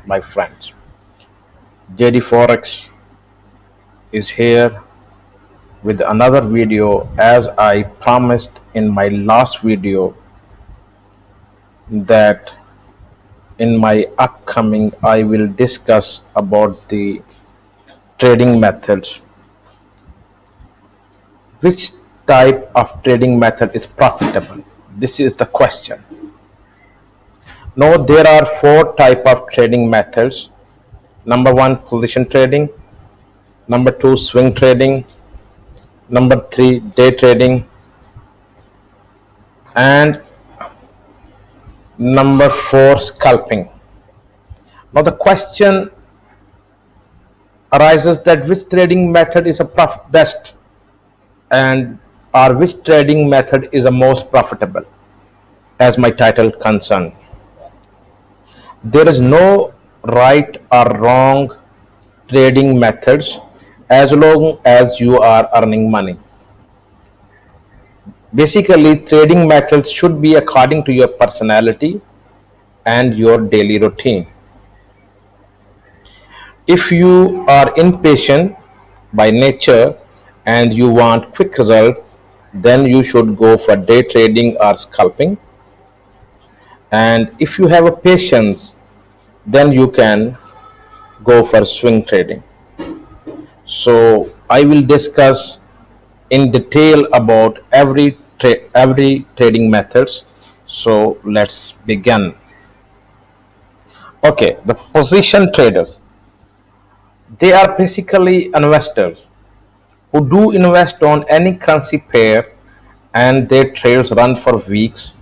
my friends. JD Forex is here with another video. As I promised in my last video, that in my upcoming I will discuss about the trading methods. Which type of trading method is profitable? This is the question. Now there are four type of trading methods. Number one, position trading. Number two, swing trading. Number three, day trading. And number four, scalping. Now the question arises that which trading method is a best, and or which trading method is the most profitable, as my title concerned. There is no right or wrong trading methods as long as you are earning money. Basically, trading methods should be according to your personality and your daily routine. If you are impatient by nature and you want quick result, then you should go for day trading or scalping. And if you have a patience, then you can go for swing trading. So I will discuss in detail about every trading methods. So let's begin. Okay, the position traders, they are basically investors who do invest on any currency pair, and their trades run for weeks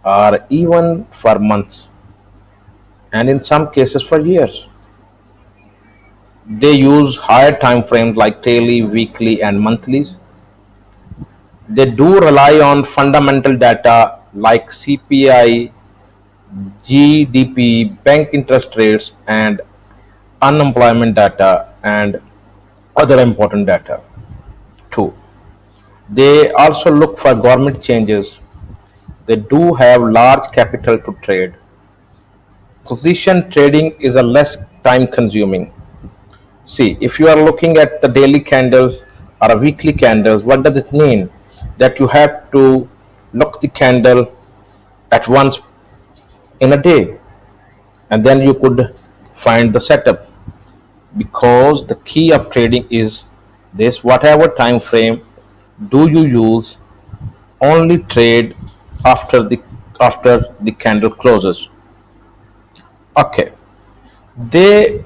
or even for months, and in some cases for years. They use higher time frames like daily, weekly, and monthlies. They do rely on fundamental data like CPI, GDP, bank interest rates, and unemployment data, and other important data too. They also look for government changes. They do have large capital to trade. Position trading is a less time consuming. See, if you are looking at the daily candles or a weekly candles, what does it mean? That you have to look the candle at once in a day, and then you could find the setup, because the key of trading is this: whatever time frame do you use, only trade after the candle closes. Okay, they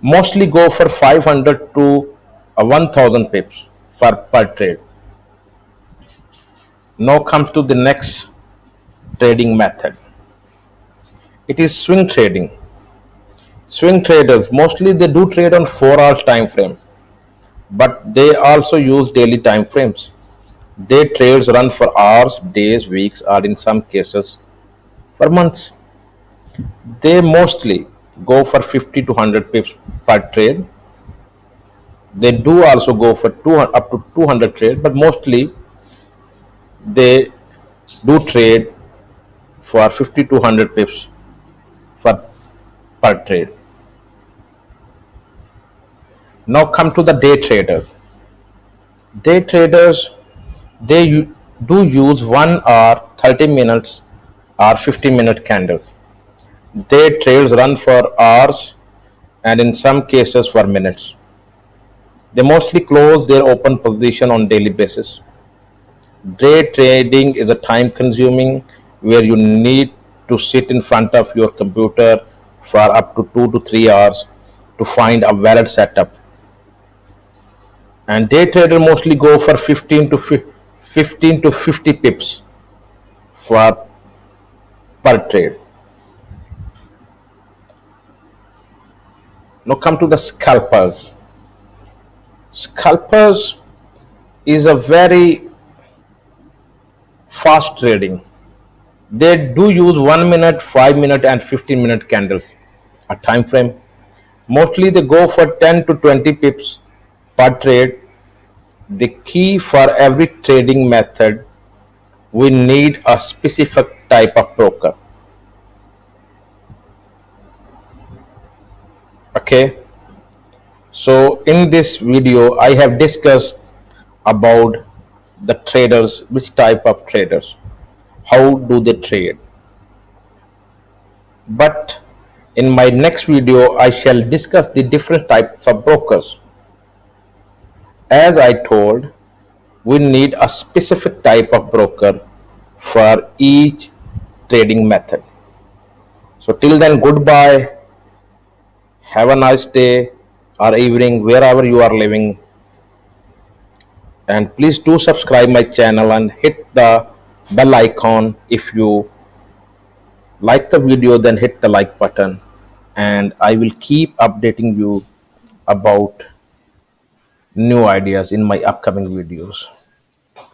mostly go for 500 to 1000 pips for per trade. Now comes to the next trading method. It is swing trading. Swing traders mostly they do trade on 4 hours time frame, but they also use daily time frames. Their trades run for hours, days, weeks, or in some cases for months. They mostly go for 50 to 100 pips per trade. They do also go for 200, up to 200 trade, but mostly they do trade for 50 to 100 pips for per trade. Now come to the day traders. Day traders, they do use 1 hour, 30 minutes, or 50-minute candles. Their trades run for hours and in some cases for minutes. They mostly close their open position on daily basis. Day trading is a time consuming, where you need to sit in front of your computer for up to 2 to 3 hours to find a valid setup. And day trader mostly go for 15 to 50 pips for per trade. Now come to the scalpers. Scalpers is a very fast trading. They do use 1 minute, 5 minute, and 15-minute candles a time frame. Mostly they go for 10 to 20 pips per trade. The key for every trading method, we need a specific type of broker. Okay, so in this video I have discussed about the traders, which type of traders, how do they trade. But in my next video I shall discuss the different types of brokers. As I told, we need a specific type of broker for each trading method. So till then, goodbye, have a nice day or evening wherever you are living, and please do subscribe my channel and hit the bell icon. If you like the video, then hit the like button, and I will keep updating you about new ideas in my upcoming videos.